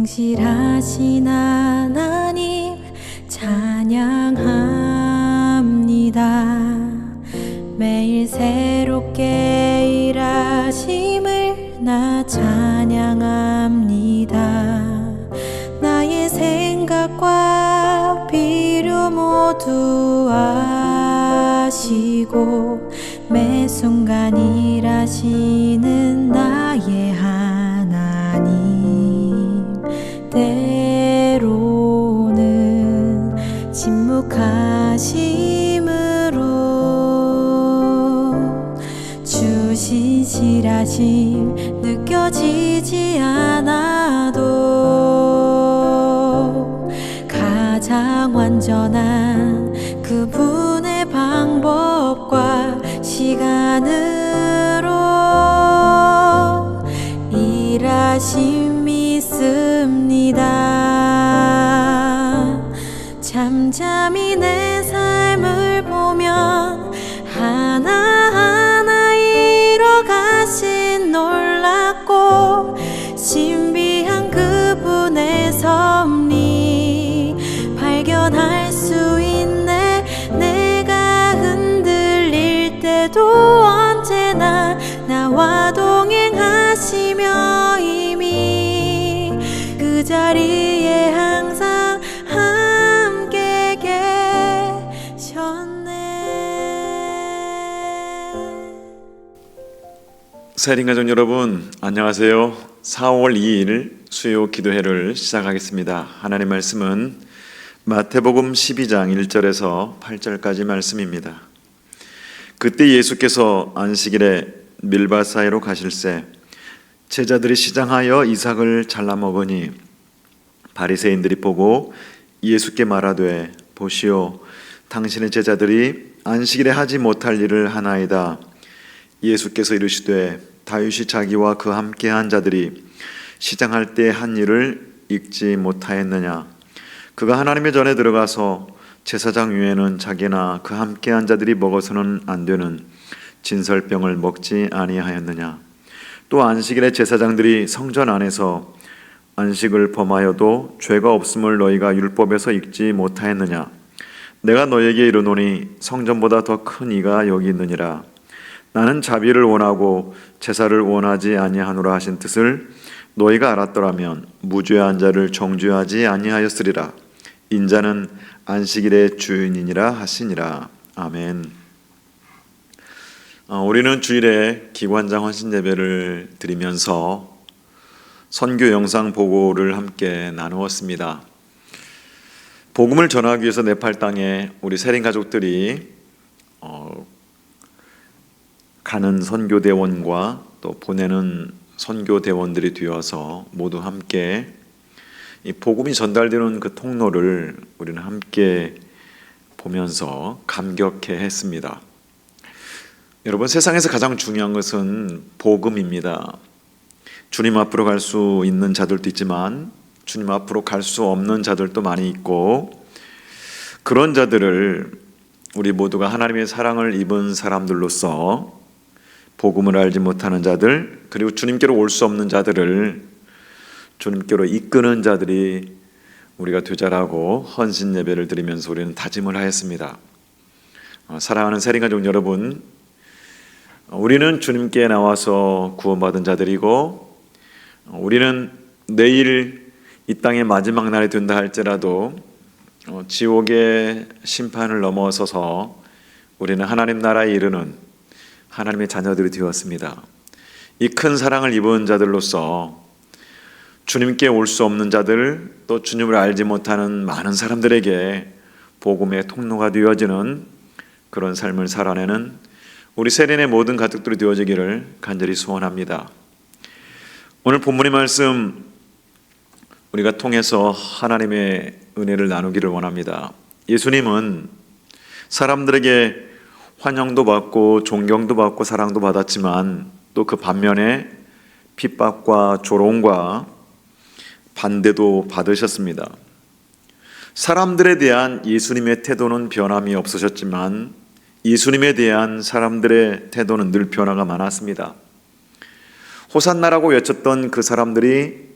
성실하신 하나님 찬양합니다. 매일 새롭게 일하심을 나 찬양합니다. 나의 생각과 필요 모두 아시고 매 순간 일하시는 나의 하나님, 때로는 침묵하심으로 주신 실하심 느껴지지 않아도 가장 완전한 그분의 방법과 시간으로 일하심 있습니다. 잠잠히 내 삶을 보면 하나하나 이뤄가신 놀랍고 신비한 그분의 섭리 발견할 수 있네. 내가 흔들릴 때도 언제나 나와 동행하시며 이미 그 자리에 항상 함께 계셨네. 세린가족 여러분, 안녕하세요. 4월 2일 수요 기도회를 시작하겠습니다. 하나님 말씀은 마태복음 12장 1절에서 8절까지 말씀입니다. 그때 예수께서 안식일에 밀밭 사이로 가실새 제자들이 시장하여 이삭을 잘라 먹으니 바리새인들이 보고 예수께 말하되 보시오, 당신의 제자들이 안식일에 하지 못할 일을 하나이다. 예수께서 이르시되 다윗이 자기와 그 함께한 자들이 시장할 때 한 일을 읽지 못하였느냐. 그가 하나님의 전에 들어가서 제사장 위에는 자기나 그 함께한 자들이 먹어서는 안 되는 진설병을 먹지 아니하였느냐. 또 안식일에 제사장들이 성전 안에서 안식을 범하여도 죄가 없음을 너희가 율법에서 읽지 못하였느냐. 내가 너에게 이르노니 성전보다 더 큰 이가 여기 있느니라. 나는 자비를 원하고 제사를 원하지 아니하노라 하신 뜻을 너희가 알았더라면 무죄한 자를 정죄하지 아니하였으리라. 인자는 안식일의 주인이니라 하시니라. 아멘. 우리는 주일에 기관장 헌신 예배를 드리면서 선교 영상 보고를 함께 나누었습니다. 복음을 전하기 위해서 네팔 땅에 우리 세린 가족들이 가는 선교대원과 또 보내는 선교대원들이 되어서 모두 함께 이 복음이 전달되는 그 통로를 우리는 함께 보면서 감격해 했습니다. 여러분, 세상에서 가장 중요한 것은 복음입니다. 주님 앞으로 갈 수 있는 자들도 있지만 주님 앞으로 갈 수 없는 자들도 많이 있고, 그런 자들을 우리 모두가 하나님의 사랑을 입은 사람들로서 복음을 알지 못하는 자들, 그리고 주님께로 올 수 없는 자들을 주님께로 이끄는 자들이 우리가 되자라고 헌신 예배를 드리면서 우리는 다짐을 하였습니다. 사랑하는 세린가족 여러분, 우리는 주님께 나와서 구원받은 자들이고, 우리는 내일 이 땅의 마지막 날이 된다 할지라도 지옥의 심판을 넘어서서 우리는 하나님 나라에 이르는 하나님의 자녀들이 되었습니다. 이 큰 사랑을 입은 자들로서 주님께 올 수 없는 자들, 또 주님을 알지 못하는 많은 사람들에게 복음의 통로가 되어지는 그런 삶을 살아내는 우리 세린의 모든 가족들이 되어지기를 간절히 소원합니다. 오늘 본문의 말씀 우리가 통해서 하나님의 은혜를 나누기를 원합니다. 예수님은 사람들에게 환영도 받고 존경도 받고 사랑도 받았지만 또 그 반면에 핍박과 조롱과 반대도 받으셨습니다. 사람들에 대한 예수님의 태도는 변함이 없으셨지만 예수님에 대한 사람들의 태도는 늘 변화가 많았습니다. 호산나라고 외쳤던 그 사람들이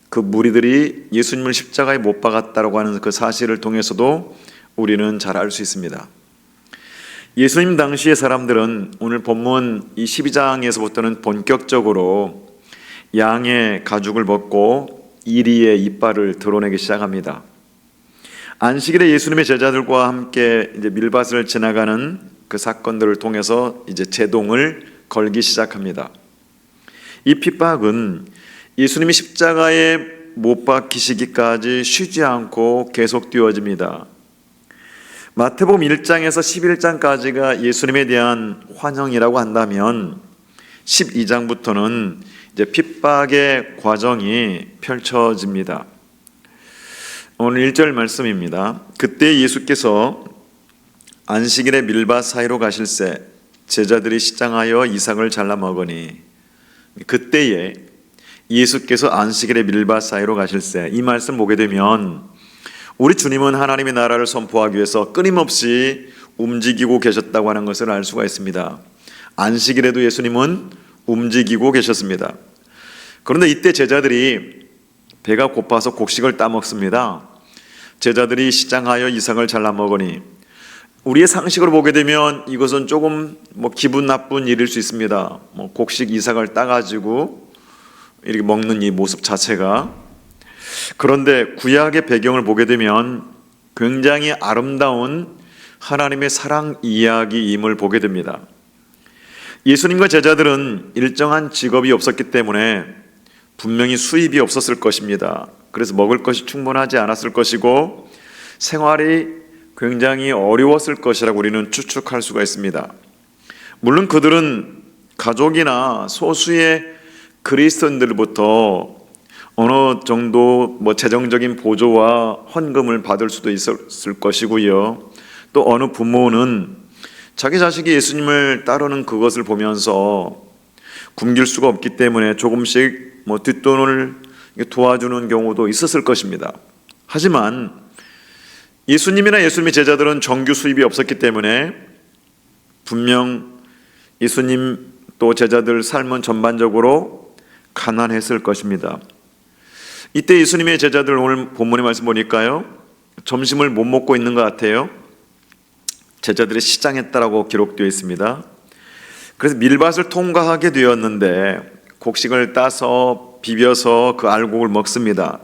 그 무리들이 예수님을 십자가에 못 박았다라고 하는 그 사실을 통해서도 우리는 잘 알 수 있습니다. 예수님 당시의 사람들은 오늘 본문 이 12장에서부터는 본격적으로 양의 가죽을 벗고 이리의 이빨을 드러내기 시작합니다. 안식일에 예수님의 제자들과 함께 이제 밀밭을 지나가는 그 사건들을 통해서 이제 제동을 걸기 시작합니다. 이 핍박은 예수님이 십자가에 못 박히시기까지 쉬지 않고 계속되어집니다. 마태복음 1장에서 11장까지가 예수님에 대한 환영이라고 한다면 12장부터는 이제 핍박의 과정이 펼쳐집니다. 오늘 1절 말씀입니다. 그때 예수께서 안식일에 밀밭 사이로 가실새 제자들이 시장하여 이삭을 잘라 먹으니, 그때에 예수께서 안식일에 밀밭 사이로 가실새, 이 말씀 보게 되면 우리 주님은 하나님의 나라를 선포하기 위해서 끊임없이 움직이고 계셨다고 하는 것을 알 수가 있습니다. 안식일에도 예수님은 움직이고 계셨습니다. 그런데 이때 제자들이 배가 고파서 곡식을 따먹습니다. 제자들이 시장하여 이삭을 잘라 먹으니, 우리의 상식으로 보게 되면 이것은 조금 기분 나쁜 일일 수 있습니다. 곡식 이삭을 따가지고 이렇게 먹는 이 모습 자체가. 그런데 구약의 배경을 보게 되면 굉장히 아름다운 하나님의 사랑 이야기임을 보게 됩니다. 예수님과 제자들은 일정한 직업이 없었기 때문에 분명히 수입이 없었을 것입니다. 그래서 먹을 것이 충분하지 않았을 것이고 생활이 굉장히 어려웠을 것이라고 우리는 추측할 수가 있습니다. 물론 그들은 가족이나 소수의 그리스도인들부터 어느 정도 재정적인 보조와 헌금을 받을 수도 있었을 것이고요. 또 어느 부모는 자기 자식이 예수님을 따르는 그것을 보면서 굶길 수가 없기 때문에 조금씩 뒷돈을 도와주는 경우도 있었을 것입니다. 하지만 예수님이나 예수님의 제자들은 정규 수입이 없었기 때문에 분명 예수님 또 제자들 삶은 전반적으로 가난했을 것입니다. 이때 예수님의 제자들, 오늘 본문의 말씀 보니까요, 점심을 못 먹고 있는 것 같아요. 제자들이 시장했다라고 기록되어 있습니다. 그래서 밀밭을 통과하게 되었는데 곡식을 따서 비벼서 그 알곡을 먹습니다.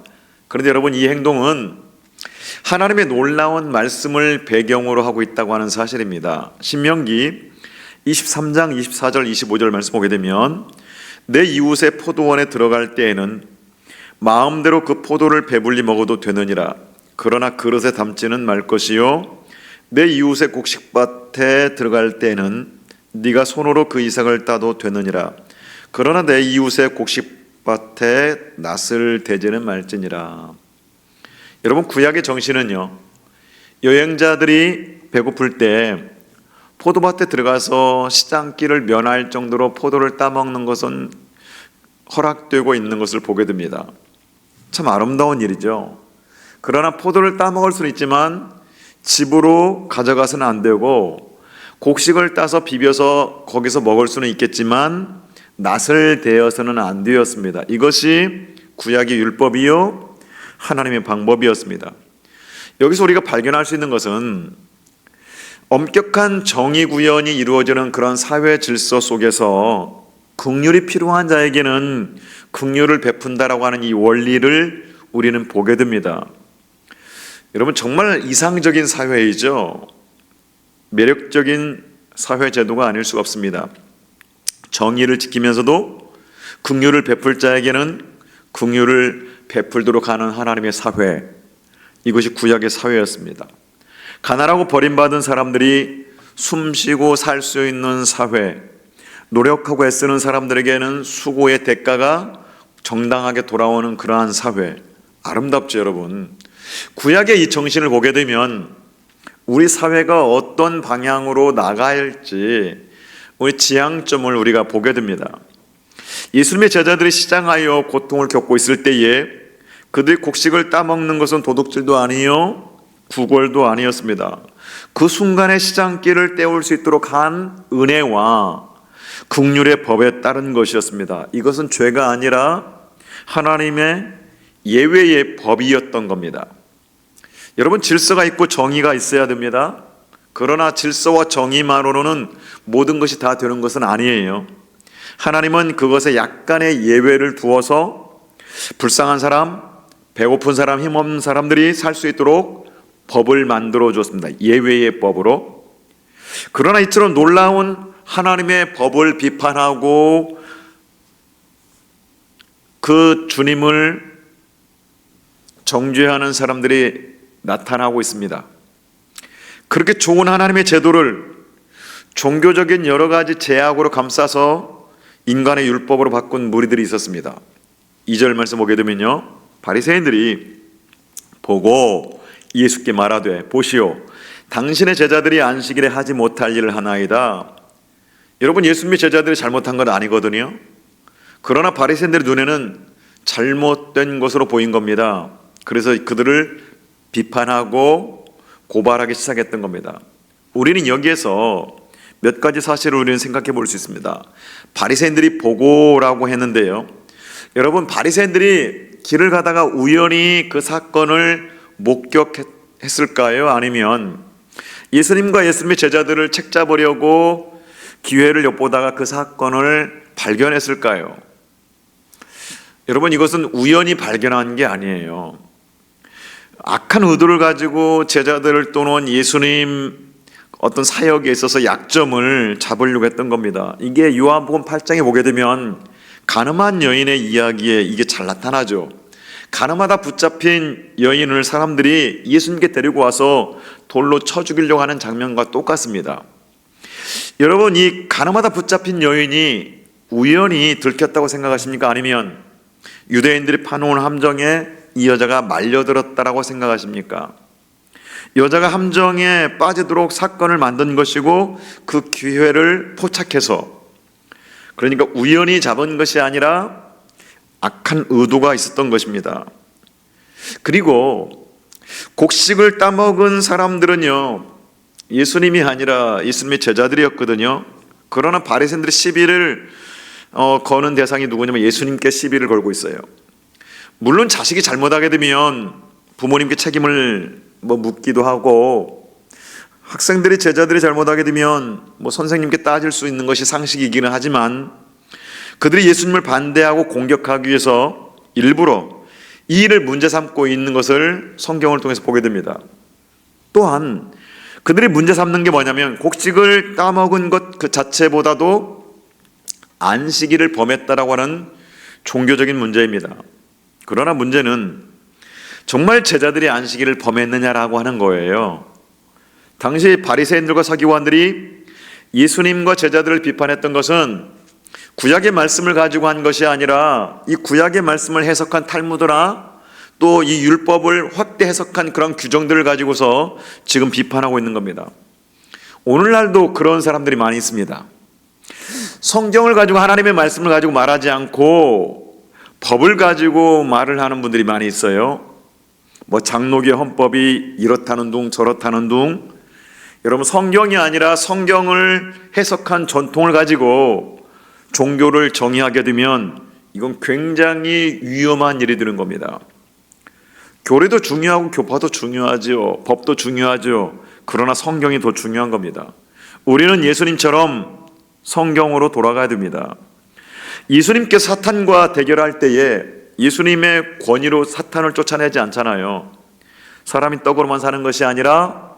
그런데 여러분, 이 행동은 하나님의 놀라운 말씀을 배경으로 하고 있다고 하는 사실입니다. 신명기 23장 24절 25절 말씀 보게 되면, 내 이웃의 포도원에 들어갈 때에는 마음대로 그 포도를 배불리 먹어도 되느니라. 그러나 그릇에 담지는 말 것이요, 내 이웃의 곡식밭에 들어갈 때에는 네가 손으로 그 이삭을 따도 되느니라. 그러나 내 이웃의 곡식밭에 낫을 대지는 말지니라. 여러분, 구약의 정신은요, 여행자들이 배고플 때 포도밭에 들어가서 시장길을 면할 정도로 포도를 따먹는 것은 허락되고 있는 것을 보게 됩니다. 참 아름다운 일이죠. 그러나 포도를 따먹을 수는 있지만 집으로 가져가서는 안 되고, 곡식을 따서 비벼서 거기서 먹을 수는 있겠지만 낫을 대어서는 안 되었습니다. 이것이 구약의 율법이요 하나님의 방법이었습니다. 여기서 우리가 발견할 수 있는 것은 엄격한 정의 구현이 이루어지는 그런 사회 질서 속에서 긍휼이 필요한 자에게는 긍휼을 베푼다라고 하는 이 원리를 우리는 보게 됩니다. 여러분, 정말 이상적인 사회이죠. 매력적인 사회 제도가 아닐 수가 없습니다. 정의를 지키면서도 긍휼을 베풀 자에게는 긍휼을 베풀도록 하는 하나님의 사회, 이것이 구약의 사회였습니다. 가난하고 버림받은 사람들이 숨쉬고 살 수 있는 사회, 노력하고 애쓰는 사람들에게는 수고의 대가가 정당하게 돌아오는 그러한 사회, 아름답죠 여러분. 구약의 이 정신을 보게 되면 우리 사회가 어떤 방향으로 나가야 할지 우리 지향점을 우리가 보게 됩니다. 예수님의 제자들이 시장하여 고통을 겪고 있을 때에 그들이 곡식을 따먹는 것은 도둑질도 아니요 구걸도 아니었습니다. 그 순간에 시장길을 때울 수 있도록 한 은혜와 긍휼의 법에 따른 것이었습니다. 이것은 죄가 아니라 하나님의 예외의 법이었던 겁니다. 여러분, 질서가 있고 정의가 있어야 됩니다. 그러나 질서와 정의만으로는 모든 것이 다 되는 것은 아니에요. 하나님은 그것에 약간의 예외를 두어서 불쌍한 사람, 배고픈 사람, 힘없는 사람들이 살 수 있도록 법을 만들어 주었습니다. 예외의 법으로. 그러나 이처럼 놀라운 하나님의 법을 비판하고 그 주님을 정죄하는 사람들이 나타나고 있습니다. 그렇게 좋은 하나님의 제도를 종교적인 여러 가지 제약으로 감싸서 인간의 율법으로 바꾼 무리들이 있었습니다. 2절 말씀 보게 되면요, 바리새인들이 보고 예수께 말하되 보시오, 당신의 제자들이 안식일에 하지 못할 일을 하나이다. 여러분, 예수님의 제자들이 잘못한 건 아니거든요. 그러나 바리새인들의 눈에는 잘못된 것으로 보인 겁니다. 그래서 그들을 비판하고 고발하기 시작했던 겁니다. 우리는 여기에서 몇 가지 사실을 우리는 생각해 볼 수 있습니다. 바리새인들이 보고라고 했는데요, 여러분, 바리새인들이 길을 가다가 우연히 그 사건을 목격했을까요? 아니면 예수님과 예수님의 제자들을 책잡으려고 기회를 엿보다가 그 사건을 발견했을까요? 여러분, 이것은 우연히 발견한 게 아니에요. 악한 의도를 가지고 제자들을 또는 예수님 어떤 사역에 있어서 약점을 잡으려고 했던 겁니다. 이게 요한복음 8장에 보게 되면 가늠한 여인의 이야기에 이게 잘 나타나죠. 가늠하다 붙잡힌 여인을 사람들이 예수님께 데리고 와서 돌로 쳐 죽이려고 하는 장면과 똑같습니다. 여러분, 이 가늠하다 붙잡힌 여인이 우연히 들켰다고 생각하십니까? 아니면 유대인들이 파놓은 함정에 이 여자가 말려들었다라고 생각하십니까? 여자가 함정에 빠지도록 사건을 만든 것이고 그 기회를 포착해서, 그러니까 우연히 잡은 것이 아니라 악한 의도가 있었던 것입니다. 그리고 곡식을 따먹은 사람들은요, 예수님이 아니라 예수님의 제자들이었거든요. 그러나 바리새인들이 시비를 거는 대상이 누구냐면 예수님께 시비를 걸고 있어요. 물론 자식이 잘못하게 되면 부모님께 책임을 묻기도 하고, 학생들이 제자들이 잘못하게 되면 선생님께 따질 수 있는 것이 상식이기는 하지만, 그들이 예수님을 반대하고 공격하기 위해서 일부러 이 일을 문제 삼고 있는 것을 성경을 통해서 보게 됩니다. 또한 그들이 문제 삼는 게 뭐냐면 곡식을 따먹은 것 그 자체보다도 안식일을 범했다라고 하는 종교적인 문제입니다. 그러나 문제는 정말 제자들이 안식일을 범했느냐라고 하는 거예요. 당시 바리새인들과 서기관들이 예수님과 제자들을 비판했던 것은 구약의 말씀을 가지고 한 것이 아니라 이 구약의 말씀을 해석한 탈무드나 또 이 율법을 확대 해석한 그런 규정들을 가지고서 지금 비판하고 있는 겁니다. 오늘날도 그런 사람들이 많이 있습니다. 성경을 가지고, 하나님의 말씀을 가지고 말하지 않고 법을 가지고 말을 하는 분들이 많이 있어요. 장로교 헌법이 이렇다는 둥 저렇다는 둥. 여러분, 성경이 아니라 성경을 해석한 전통을 가지고 종교를 정의하게 되면 이건 굉장히 위험한 일이 되는 겁니다. 교리도 중요하고 교파도 중요하죠. 법도 중요하죠. 그러나 성경이 더 중요한 겁니다. 우리는 예수님처럼 성경으로 돌아가야 됩니다. 예수님께 사탄과 대결할 때에 예수님의 권위로 사탄을 쫓아내지 않잖아요. 사람이 떡으로만 사는 것이 아니라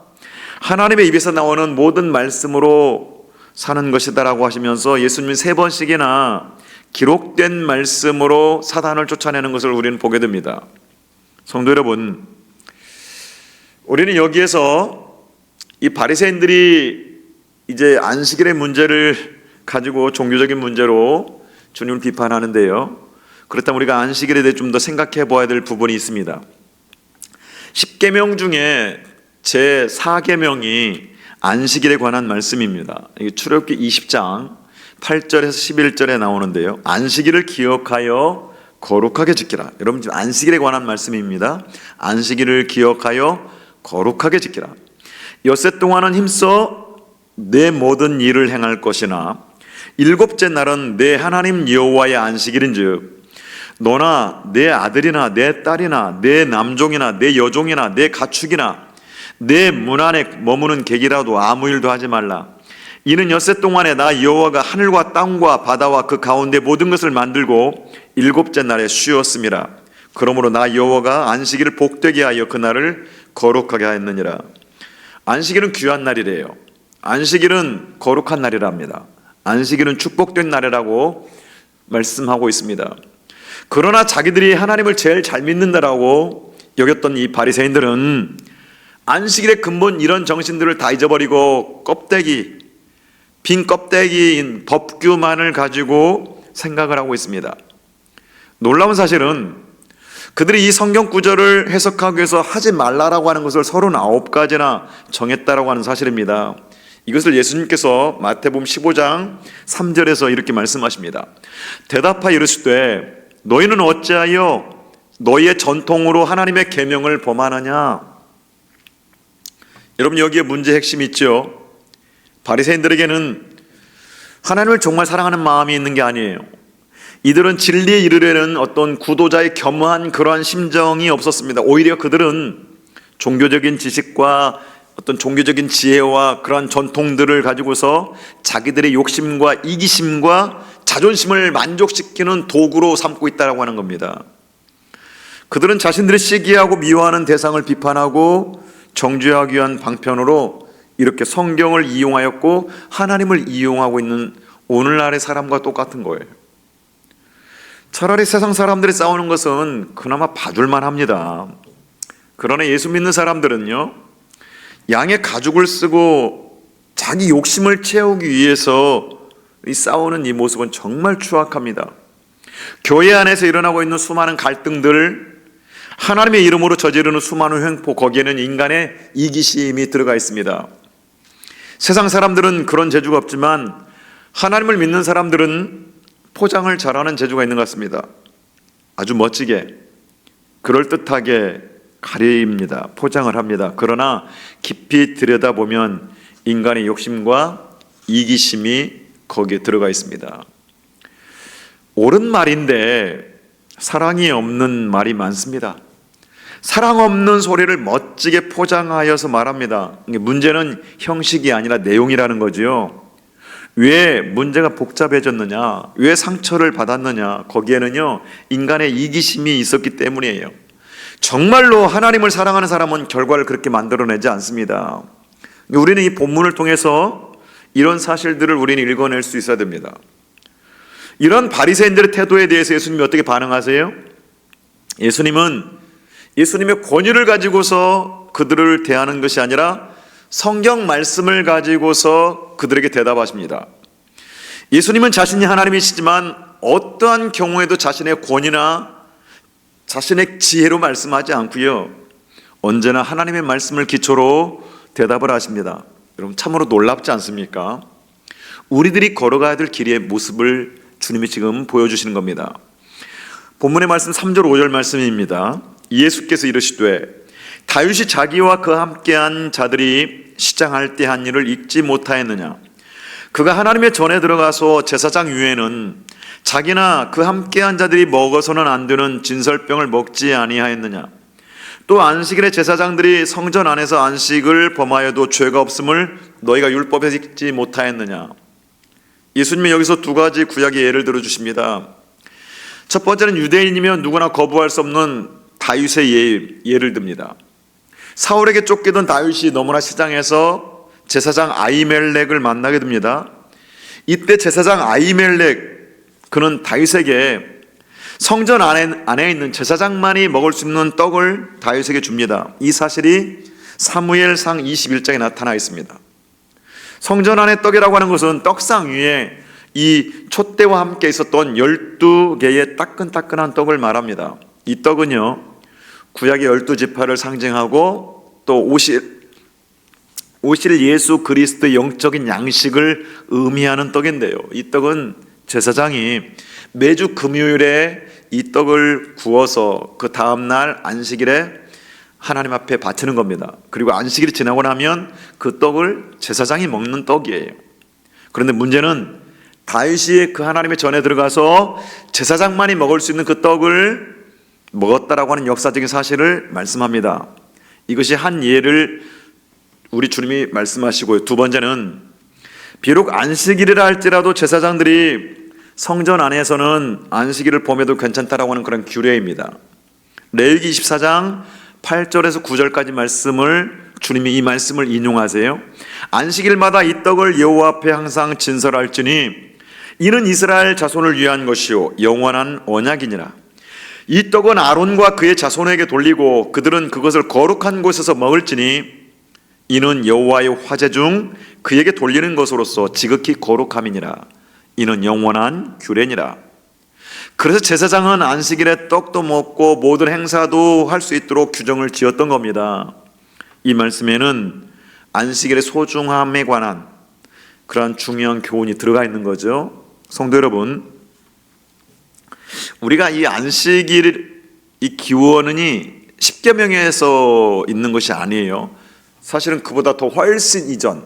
하나님의 입에서 나오는 모든 말씀으로 사는 것이다라고 하시면서 예수님이 3번씩이나 기록된 말씀으로 사탄을 쫓아내는 것을 우리는 보게 됩니다. 성도 여러분, 우리는 여기에서 이 바리새인들이 이제 안식일의 문제를 가지고 종교적인 문제로 주님을 비판하는데요, 그렇다면 우리가 안식일에 대해 좀 더 생각해 보아야 될 부분이 있습니다. 10계명 중에 제 4계명이 안식일에 관한 말씀입니다. 이게 출애굽기 20장 8절에서 11절에 나오는데요, 안식일을 기억하여 거룩하게 지키라. 여러분, 지금 안식일에 관한 말씀입니다. 안식일을 기억하여 거룩하게 지키라. 엿새 동안은 힘써 내 모든 일을 행할 것이나 일곱째 날은 내 하나님 여호와의 안식일인즉 너나 내 아들이나 내 딸이나 내 남종이나 내 여종이나 내 가축이나 내 문 안에 머무는 객이라도 아무 일도 하지 말라. 이는 엿새 동안에 나 여호와가 하늘과 땅과 바다와 그 가운데 모든 것을 만들고 일곱째 날에 쉬었음이라. 그러므로 나 여호와가 안식일을 복되게 하여 그 날을 거룩하게 하였느니라. 안식일은 귀한 날이래요. 안식일은 거룩한 날이랍니다. 안식일은 축복된 날이라고 말씀하고 있습니다. 그러나 자기들이 하나님을 제일 잘 믿는다라고 여겼던 이 바리새인들은 안식일의 근본 이런 정신들을 다 잊어버리고 빈 껍데기인 법규만을 가지고 생각을 하고 있습니다. 놀라운 사실은 그들이 이 성경 구절을 해석하기 위해서 하지 말라라고 하는 것을 39가지나 정했다라고 하는 사실입니다. 이것을 예수님께서 마태복음 15장 3절에서 이렇게 말씀하십니다. 대답하여 이르시되 너희는 어찌하여 너희의 전통으로 하나님의 계명을 범하느냐. 여러분, 여기에 문제 핵심이 있죠. 바리새인들에게는 하나님을 정말 사랑하는 마음이 있는 게 아니에요. 이들은 진리에 이르려는 어떤 구도자의 겸허한 그러한 심정이 없었습니다. 오히려 그들은 종교적인 지식과 어떤 종교적인 지혜와 그러한 전통들을 가지고서 자기들의 욕심과 이기심과 자존심을 만족시키는 도구로 삼고 있다고 하는 겁니다. 그들은 자신들의 시기하고 미워하는 대상을 비판하고 정죄하기 위한 방편으로 이렇게 성경을 이용하였고 하나님을 이용하고 있는 오늘날의 사람과 똑같은 거예요. 차라리 세상 사람들이 싸우는 것은 그나마 봐줄만 합니다. 그러나 예수 믿는 사람들은요, 양의 가죽을 쓰고 자기 욕심을 채우기 위해서 싸우는 이 모습은 정말 추악합니다. 교회 안에서 일어나고 있는 수많은 갈등들, 하나님의 이름으로 저지르는 수많은 횡포, 거기에는 인간의 이기심이 들어가 있습니다. 세상 사람들은 그런 재주가 없지만 하나님을 믿는 사람들은 포장을 잘하는 재주가 있는 것 같습니다. 아주 멋지게, 그럴듯하게 가리입니다. 포장을 합니다. 그러나 깊이 들여다보면 인간의 욕심과 이기심이 거기에 들어가 있습니다. 옳은 말인데 사랑이 없는 말이 많습니다. 사랑 없는 소리를 멋지게 포장하여서 말합니다. 문제는 형식이 아니라 내용이라는 거지요. 왜 문제가 복잡해졌느냐, 왜 상처를 받았느냐, 거기에는요 인간의 이기심이 있었기 때문이에요. 정말로 하나님을 사랑하는 사람은 결과를 그렇게 만들어내지 않습니다. 우리는 이 본문을 통해서 이런 사실들을 우리는 읽어낼 수 있어야 됩니다. 이런 바리새인들의 태도에 대해서 예수님이 어떻게 반응하세요? 예수님은 예수님의 권위를 가지고서 그들을 대하는 것이 아니라 성경 말씀을 가지고서 그들에게 대답하십니다. 예수님은 자신이 하나님이시지만 어떠한 경우에도 자신의 권위나 자신의 지혜로 말씀하지 않고요, 언제나 하나님의 말씀을 기초로 대답을 하십니다. 여러분, 참으로 놀랍지 않습니까? 우리들이 걸어가야 될 길의 모습을 주님이 지금 보여주시는 겁니다. 본문의 말씀 3절 5절 말씀입니다. 예수께서 이르시되 다윗이 자기와 그 함께한 자들이 시장할 때 한 일을 잊지 못하였느냐. 그가 하나님의 전에 들어가서 제사장 위에는 자기나 그 함께한 자들이 먹어서는 안 되는 진설병을 먹지 아니하였느냐. 또 안식일에 제사장들이 성전 안에서 안식을 범하여도 죄가 없음을 너희가 율법에 읽지 못하였느냐. 예수님이 여기서 두 가지 구약의 예를 들어주십니다. 첫 번째는 유대인이면 누구나 거부할 수 없는 다윗의 예를 듭니다. 사울에게 쫓기던 다윗이 너무나 시장에서 제사장 아히멜렉을 만나게 됩니다. 이때 제사장 아히멜렉, 그는 다윗에게 성전 안에 있는 제사장만이 먹을 수 있는 떡을 다윗에게 줍니다. 이 사실이 사무엘상 21장에 나타나 있습니다. 성전 안의 떡이라고 하는 것은 떡상 위에 이 촛대와 함께 있었던 12개의 따끈따끈한 떡을 말합니다. 이 떡은요, 구약의 12지파를 상징하고 또 오실 예수 그리스도의 영적인 양식을 의미하는 떡인데요, 이 떡은 제사장이 매주 금요일에 이 떡을 구워서 그 다음날 안식일에 하나님 앞에 바치는 겁니다. 그리고 안식일이 지나고 나면 그 떡을 제사장이 먹는 떡이에요. 그런데 문제는 다윗이 그 하나님의 전에 들어가서 제사장만이 먹을 수 있는 그 떡을 먹었다라고 하는 역사적인 사실을 말씀합니다. 이것이 한 예를 우리 주님이 말씀하시고요. 두 번째는 비록 안식일이라 할지라도 제사장들이 성전 안에서는 안식일을 범해도 괜찮다라고 하는 그런 규례입니다. 레위기 24장 8절에서 9절까지 말씀을 주님이 이 말씀을 인용하세요. 안식일마다 이 떡을 여호와 앞에 항상 진설할지니 이는 이스라엘 자손을 위한 것이요 영원한 언약이니라. 이 떡은 아론과 그의 자손에게 돌리고 그들은 그것을 거룩한 곳에서 먹을지니 이는 여호와의 화제 중 그에게 돌리는 것으로서 지극히 거룩함이니라. 이는 영원한 규례니라. 그래서 제사장은 안식일에 떡도 먹고 모든 행사도 할 수 있도록 규정을 지었던 겁니다. 이 말씀에는 안식일의 소중함에 관한 그러한 중요한 교훈이 들어가 있는 거죠. 성도 여러분, 우리가 이 안식일 이 기원이 십계명에서 있는 것이 아니에요. 사실은 그보다 더 훨씬 이전,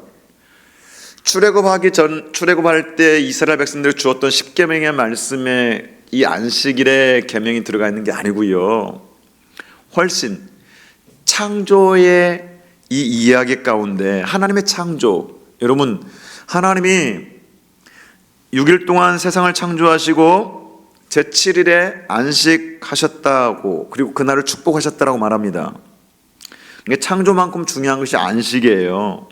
출애굽할 때 이스라엘 백성들이 주었던 십계명의 말씀에 이 안식일의 계명이 들어가 있는 게 아니고요. 훨씬 창조의 이 이야기 가운데 하나님의 창조, 여러분 하나님이 6일 동안 세상을 창조하시고 제7일에 안식하셨다고, 그리고 그날을 축복하셨다라고 말합니다. 창조만큼 중요한 것이 안식이에요.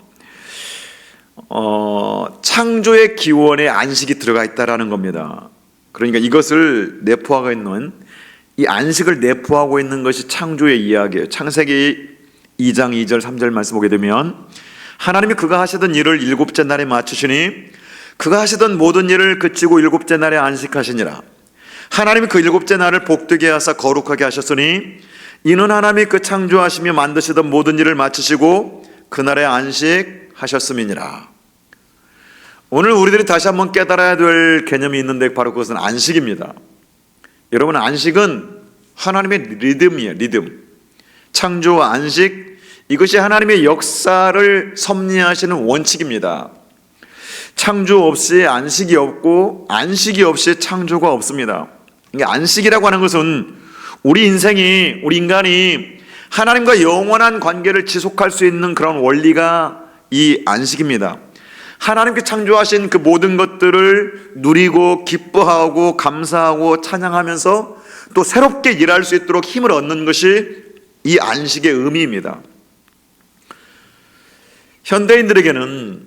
창조의 기원에 안식이 들어가 있다라는 겁니다. 그러니까 이것을 내포하고 있는, 이 안식을 내포하고 있는 것이 창조의 이야기예요. 창세기 2장 2절 3절 말씀 보게 되면 하나님이 그가 하시던 일을 일곱째 날에 마치시니 그가 하시던 모든 일을 그치고 일곱째 날에 안식하시니라. 하나님이 그 일곱째 날을 복되게 하사 거룩하게 하셨으니 이는 하나님이 그 창조하시며 만드시던 모든 일을 마치시고 그날에 안식하셨음이니라. 오늘 우리들이 다시 한번 깨달아야 될 개념이 있는데 바로 그것은 안식입니다. 여러분, 안식은 하나님의 리듬이에요. 리듬. 창조와 안식, 이것이 하나님의 역사를 섭리하시는 원칙입니다. 창조 없이 안식이 없고 안식이 없이 창조가 없습니다. 그러니까 안식이라고 하는 것은 우리 인생이, 우리 인간이 하나님과 영원한 관계를 지속할 수 있는 그런 원리가 이 안식입니다. 하나님께 창조하신 그 모든 것들을 누리고 기뻐하고 감사하고 찬양하면서 또 새롭게 일할 수 있도록 힘을 얻는 것이 이 안식의 의미입니다. 현대인들에게는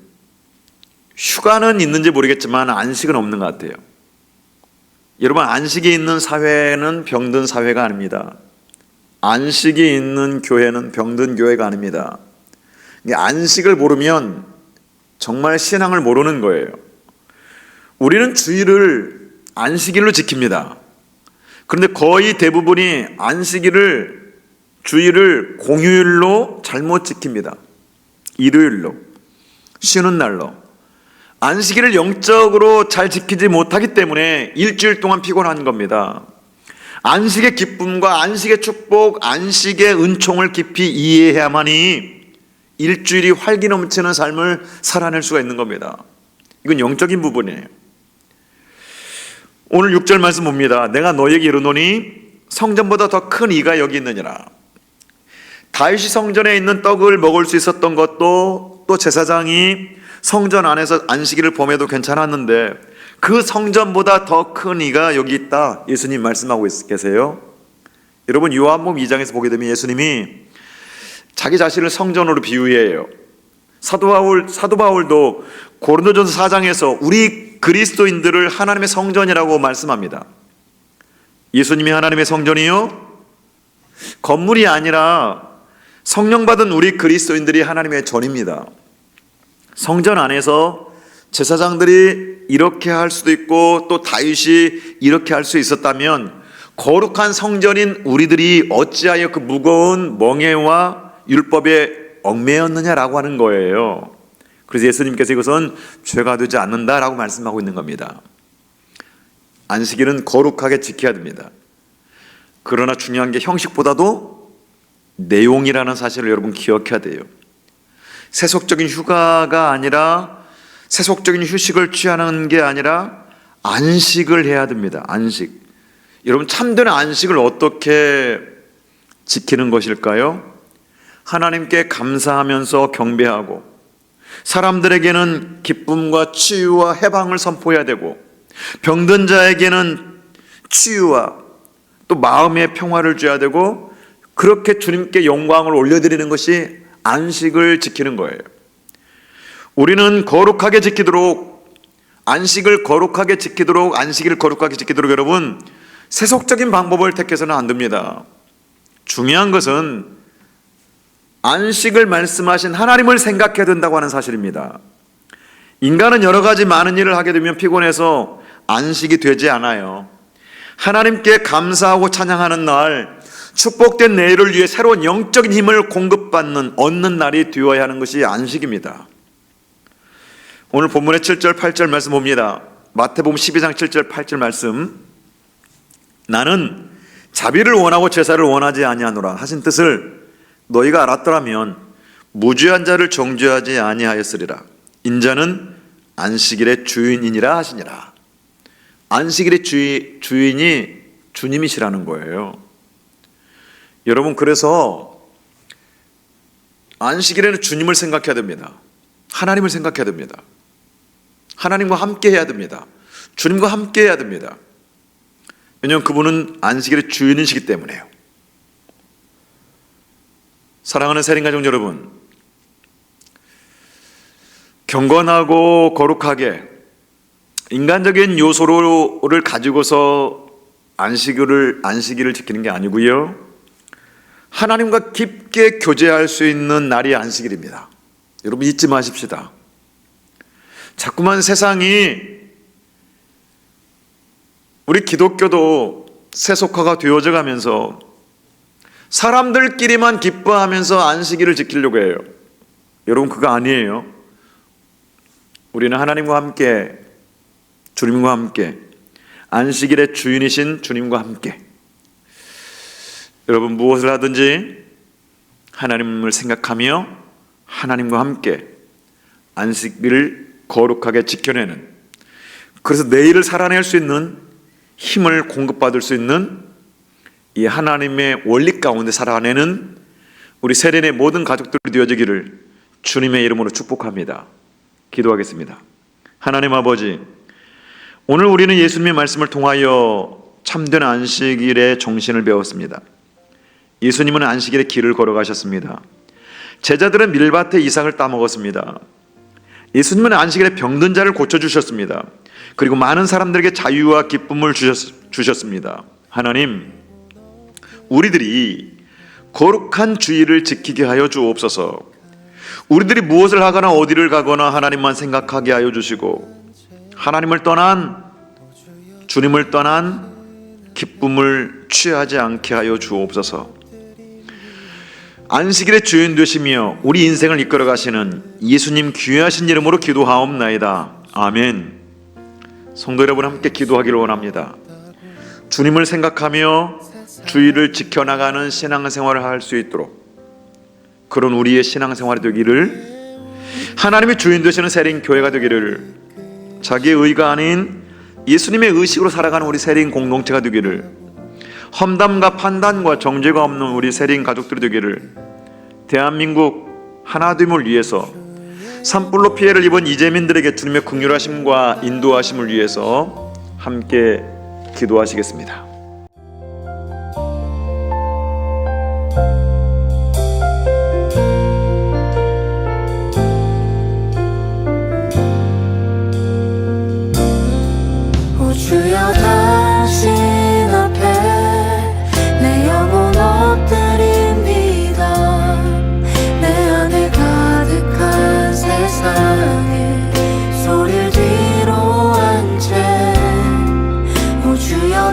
휴가는 있는지 모르겠지만 안식은 없는 것 같아요. 여러분, 안식이 있는 사회는 병든 사회가 아닙니다. 안식이 있는 교회는 병든 교회가 아닙니다. 안식을 모르면 정말 신앙을 모르는 거예요. 우리는 주일을 안식일로 지킵니다. 그런데 거의 대부분이 안식일을, 주일을 공휴일로 잘못 지킵니다. 일요일로, 쉬는 날로. 안식일을 영적으로 잘 지키지 못하기 때문에 일주일 동안 피곤한 겁니다. 안식의 기쁨과 안식의 축복, 안식의 은총을 깊이 이해해야만이 일주일이 활기 넘치는 삶을 살아낼 수가 있는 겁니다. 이건 영적인 부분이에요. 오늘 6절 말씀 봅니다. 내가 너에게 이르노니 성전보다 더 큰 이가 여기 있느니라. 다윗이 성전에 있는 떡을 먹을 수 있었던 것도, 또 제사장이 성전 안에서 안식일을 범해도 괜찮았는데 그 성전보다 더 큰 이가 여기 있다, 예수님 말씀하고 계세요. 여러분, 요한복음 2장에서 보게 되면 예수님이 자기 자신을 성전으로 비유해요. 사도 바울도 고린도전서 4장에서 우리 그리스도인들을 하나님의 성전이라고 말씀합니다. 예수님이 하나님의 성전이요, 건물이 아니라 성령 받은 우리 그리스도인들이 하나님의 전입니다. 성전 안에서 제사장들이 이렇게 할 수도 있고 또 다윗이 이렇게 할 수 있었다면 거룩한 성전인 우리들이 어찌하여 그 무거운 멍에와 율법에 얽매였느냐라고 하는 거예요. 그래서 예수님께서 이것은 죄가 되지 않는다라고 말씀하고 있는 겁니다. 안식일은 거룩하게 지켜야 됩니다. 그러나 중요한 게 형식보다도 내용이라는 사실을 여러분 기억해야 돼요. 세속적인 휴가가 아니라 세속적인 휴식을 취하는 게 아니라 안식을 해야 됩니다. 안식. 여러분, 참된 안식을 어떻게 지키는 것일까요? 하나님께 감사하면서 경배하고 사람들에게는 기쁨과 치유와 해방을 선포해야 되고 병든 자에게는 치유와 또 마음의 평화를 줘야 되고 그렇게 주님께 영광을 올려드리는 것이 안식을 지키는 거예요. 우리는 거룩하게 지키도록 안식일을 거룩하게 지키도록 여러분 세속적인 방법을 택해서는 안 됩니다. 중요한 것은 안식을 말씀하신 하나님을 생각해야 된다고 하는 사실입니다. 인간은 여러 가지 많은 일을 하게 되면 피곤해서 안식이 되지 않아요. 하나님께 감사하고 찬양하는 날, 축복된 내일을 위해 새로운 영적인 힘을 얻는 날이 되어야 하는 것이 안식입니다. 오늘 본문의 7절 8절 말씀 봅니다. 마태복음 12장 7절 8절 말씀. 나는 자비를 원하고 제사를 원하지 아니하노라 하신 뜻을 너희가 알았더라면 무죄한 자를 정죄하지 아니하였으리라. 인자는 안식일의 주인이니라 하시니라. 안식일의 주인이 주님이시라는 거예요. 여러분, 그래서 안식일에는 주님을 생각해야 됩니다. 하나님을 생각해야 됩니다. 하나님과 함께 해야 됩니다. 주님과 함께 해야 됩니다. 왜냐하면 그분은 안식일의 주인이시기 때문에요. 사랑하는 세린가족 여러분, 경건하고 거룩하게 인간적인 요소를 가지고서 안식일을 지키는 게 아니고요, 하나님과 깊게 교제할 수 있는 날이 안식일입니다. 여러분, 잊지 마십시다. 자꾸만 세상이, 우리 기독교도 세속화가 되어져 가면서 사람들끼리만 기뻐하면서 안식일을 지키려고 해요. 여러분, 그거 아니에요. 우리는 하나님과 함께, 주님과 함께, 안식일의 주인이신 주님과 함께, 여러분 무엇을 하든지 하나님을 생각하며 하나님과 함께 안식일을 거룩하게 지켜내는, 그래서 내일을 살아낼 수 있는 힘을 공급받을 수 있는 이 하나님의 원리 가운데 살아내는 우리 세린의 모든 가족들이 되어지기를 주님의 이름으로 축복합니다. 기도하겠습니다. 하나님 아버지, 오늘 우리는 예수님의 말씀을 통하여 참된 안식일의 정신을 배웠습니다. 예수님은 안식일의 길을 걸어가셨습니다. 제자들은 밀밭에 이삭을 따먹었습니다. 예수님은 안식일에 병든 자를 고쳐주셨습니다. 그리고 많은 사람들에게 자유와 기쁨을 주셨습니다. 하나님, 우리들이 거룩한 주일을 지키게 하여 주옵소서. 우리들이 무엇을 하거나 어디를 가거나 하나님만 생각하게 하여 주시고, 하나님을 떠난, 주님을 떠난 기쁨을 취하지 않게 하여 주옵소서. 안식일의 주인 되시며 우리 인생을 이끌어 가시는 예수님 귀하신 이름으로 기도하옵나이다. 아멘. 성도 여러분, 함께 기도하기를 원합니다. 주님을 생각하며 주일을 지켜나가는 신앙생활을 할 수 있도록, 그런 우리의 신앙생활이 되기를, 하나님의 주인 되시는 세린 교회가 되기를, 자기의 의가 아닌 예수님의 의식으로 살아가는 우리 세린 공동체가 되기를, 험담과 판단과 정죄가 없는 우리 세린 가족들이 되기를, 대한민국 하나됨을 위해서 산불로 피해를 입은 이재민들에게 주님의 긍휼하심과 인도하심을 위해서 함께 기도하시겠습니다. 주여, 당신 앞에 내 영혼 엎드립니다. 내 안에 가득한 세상에 소리를 뒤로 한 채, 오 주여,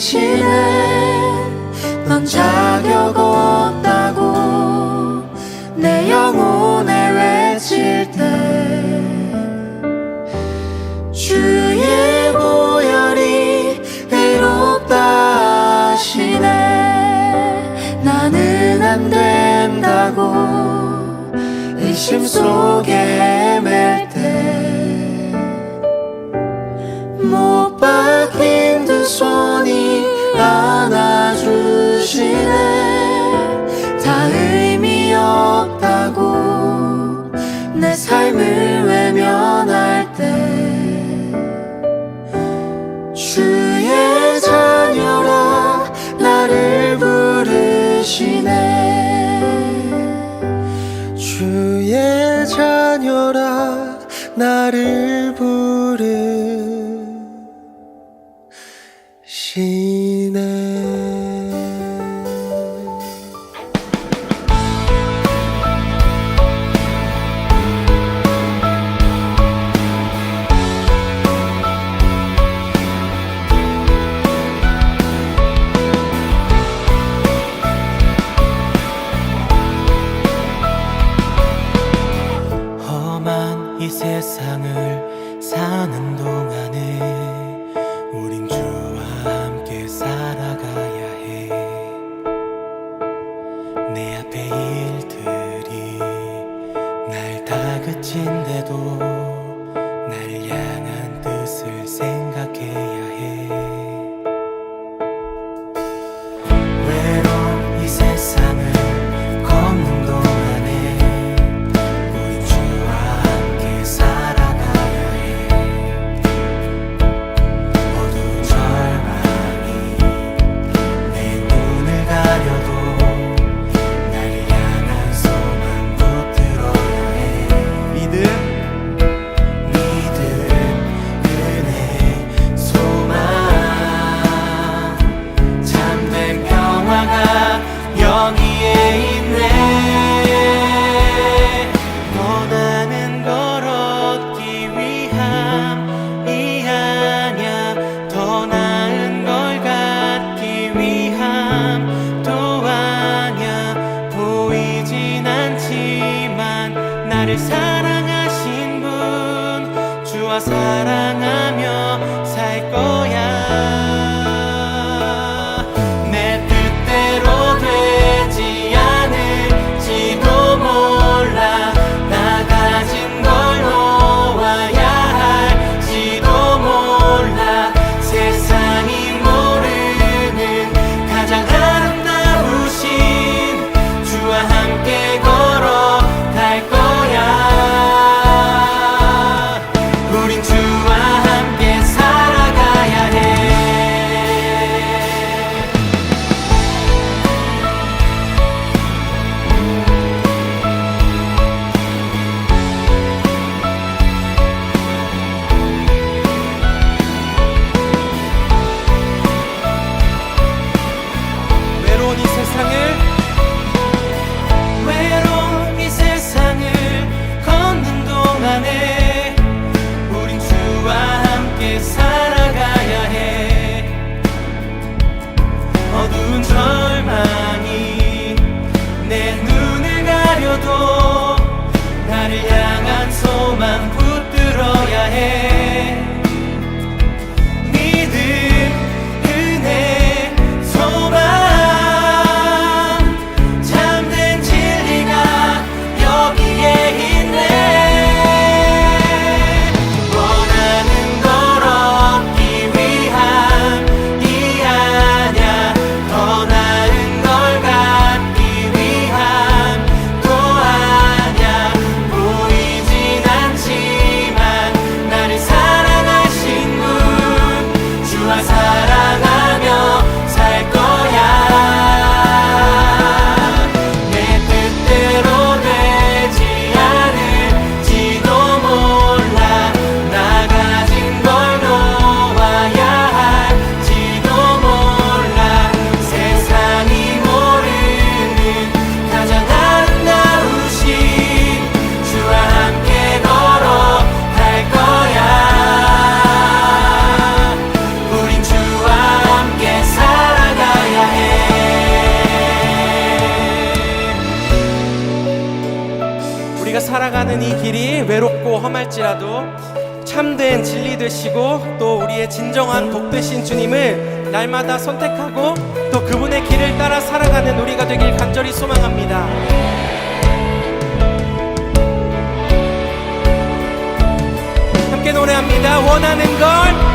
대신에 넌 자격 없다고 내 영혼에 외칠 때 주의 보혈이 의롭다 하시네. 나는 안 된다고 의심 속에 헤맬 때 못 박힌 두 손이 안아주시네. 다 의미 없다고 내 삶을 외면할 때 주의 자녀라 나를 부르시네. 주의 자녀라 나를 부르시네. 험한 이 세상을 사는 동안에 우린 주와 함께 살아가야 해. 내 앞에 일들이 날 다그친데도 나를 향한 뜻을 생각해야 해. 외로운 이 세상을 걷는 동안에 우린 주와 함께 살아가야 해. 어두운 절망이 내 눈을 가려도 나를 향한 소망 붙들어야 해. 믿음, 은혜, 소망, 참된 평화가 여기에 있네. 원하는 걸 얻기 위함이 아냐, 더 나은 걸 갖기 위함도 아냐. 보이진 않지만 나를 사랑하신 분, 주와 사랑하며 살 거야. 내 뜻대로 되지 않을지도 몰라. 나 가진 걸 놓아야 할지도 몰라. 세상이 모르는 가장 아름다우신 주와 함께 걸어갈 거야. 우린 주와 함께 살아가야 해. 우리가 살아가는 이 길이 외롭고 험할지라도 참된 진리 되시고 또 우리의 진정한 복 되신 주님을 날마다 선택하고 또 그분의 길을 따라 살아가는 우리가 되길 간절히 소망합니다. 함께 노래합니다. 원하는 걸